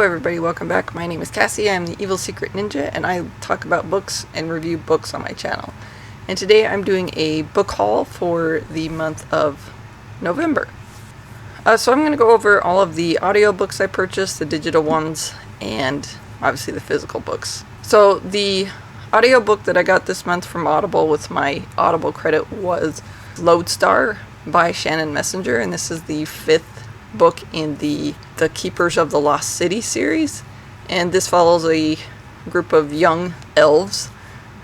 everybody, welcome back. My name is Cassie, I'm the Evil Secret Ninja, and I talk about books and review books on my channel. And today I'm doing a book haul for the month of November. So I'm going to go over all of the audiobooks I purchased, the digital ones, and obviously the physical books. So the audiobook that I got this month from Audible with my Audible credit was Lodestar by Shannon Messenger, and this is the 5th book in the Keepers of the Lost City series, and this follows a group of young elves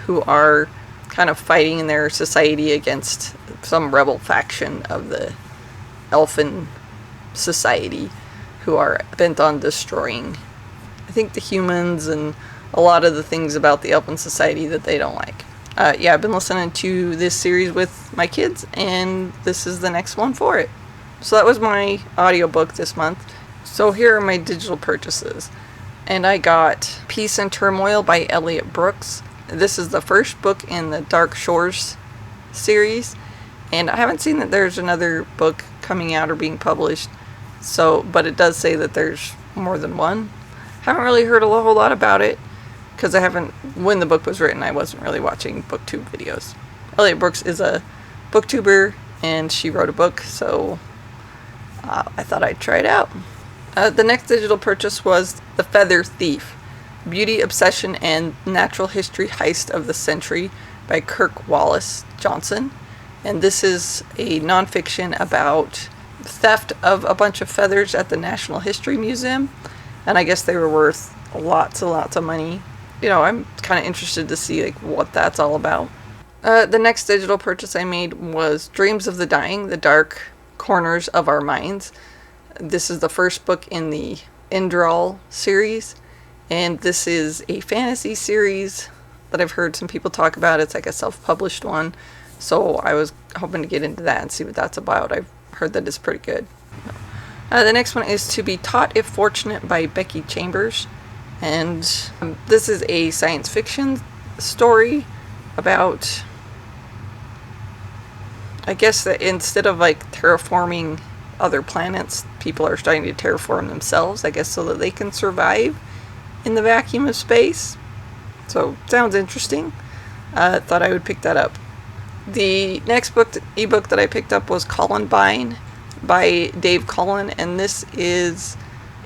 who are kind of fighting in their society against some rebel faction of the elfin society who are bent on destroying, I think, the humans and a lot of the things about the elfin society that they don't like. I've been listening to this series with my kids, and this is the next one for it. So that was my audiobook this month. So here are my digital purchases. And I got Peace and Turmoil by Elliot Brooks. This is the first book in the Dark Shores series. And I haven't seen that there's another book coming out or being published. But it does say that there's more than one. Haven't really heard a whole lot about it, because when the book was written, I wasn't really watching booktube videos. Elliot Brooks is a booktuber, and she wrote a book, so I thought I'd try it out. The next digital purchase was The Feather Thief, Beauty, Obsession, and Natural History Heist of the Century by Kirk Wallace Johnson. And this is a nonfiction about theft of a bunch of feathers at the National History Museum. And I guess they were worth lots and lots of money. You know, I'm kind of interested to see what that's all about. The next digital purchase I made was Dreams of the Dying, The Dark Corners of Our Minds. This is the first book in the Indral series, and this is a fantasy series that I've heard some people talk about. It's like a self-published one, so I was hoping to get into that and see what that's about. I've heard that it's pretty good. The next one is To Be Taught If Fortunate by Becky Chambers, and this is a science fiction story about, I guess, that instead of terraforming other planets, people are starting to terraform themselves, I guess, so that they can survive in the vacuum of space. So, sounds interesting. Thought I would pick that up. The next ebook that I picked up was Columbine by Dave Cullen, and this is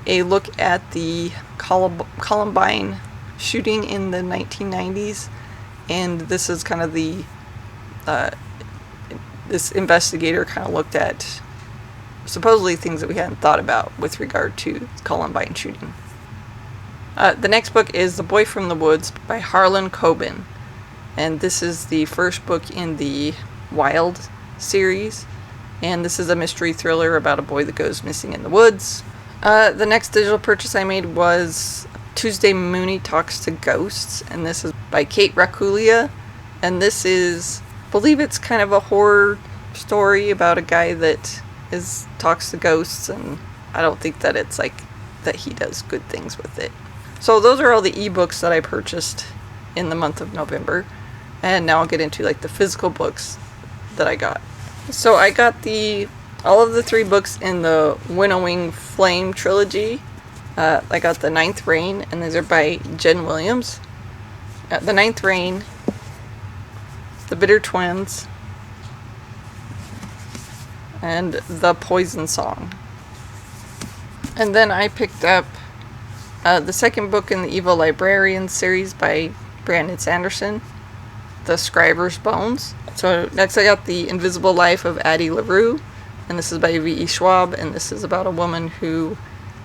a look at the Columbine shooting in the 1990s, and this is kind of the this investigator kind of looked at supposedly things that we hadn't thought about with regard to Columbine shooting. The next book is The Boy from the Woods by Harlm Coben, and this is the first book in the Wild series, and this is a mystery thriller about a boy that goes missing in the woods. The next digital purchase I made was Tuesday Mooney Talks to Ghosts, and this is by Kate Racculia, and this is, I believe it's kind of a horror story about a guy that talks to ghosts, and I don't think that it's that he does good things with it. So those are all the ebooks that I purchased in the month of November, and now I'll get into the physical books that I got. So I got all of the 3 books in the Winnowing Flame trilogy. I got The Ninth Reign, and these are by Jen Williams. The Ninth Reign, The Bitter Twins, and The Poison Song. And then I picked up the second book in the Evil Librarians series by Brandon Sanderson, The Scriber's Bones. So next I got The Invisible Life of Addie Larue, and this is by V.E. Swhab, and this is about a woman who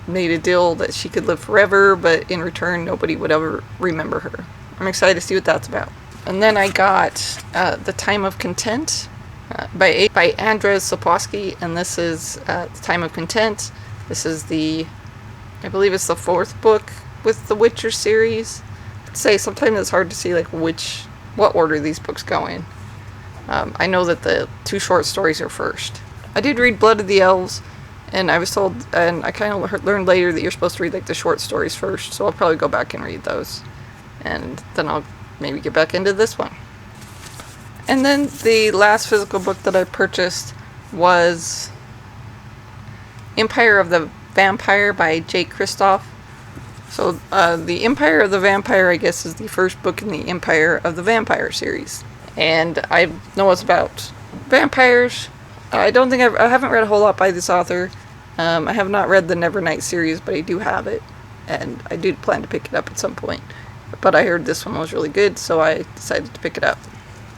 made a deal that she could live forever, but in return nobody would ever remember her. I'm excited to see what that's about. And then I got The Time of Content by Andrzej Sapkowski, and this is The Time of Content. This is I believe it's the 4th book with the Witcher series. I'd say sometimes it's hard to see what order these books go in. I know that the 2 short stories are first. I did read Blood of the Elves, and I was told, and I kind of learned later that you're supposed to read the short stories first, so I'll probably go back and read those, and then I'll maybe get back into this one. And then the last physical book that I purchased was Empire of the Vampire by Kristoff. So, The Empire of the Vampire, I guess, is the first book in the Empire of the Vampire series. And I know it's about vampires. I haven't read a whole lot by this author. I have not read the Nevernight series, but I do have it. And I do plan to pick it up at some point. But I heard this one was really good, so I decided to pick it up.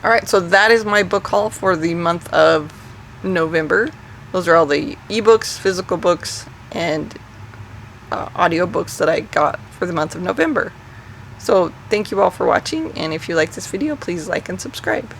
Alright, so that is my book haul for the month of November. Those are all the ebooks, physical books, and audiobooks that I got for the month of November. So thank you all for watching, and if you like this video, please like and subscribe.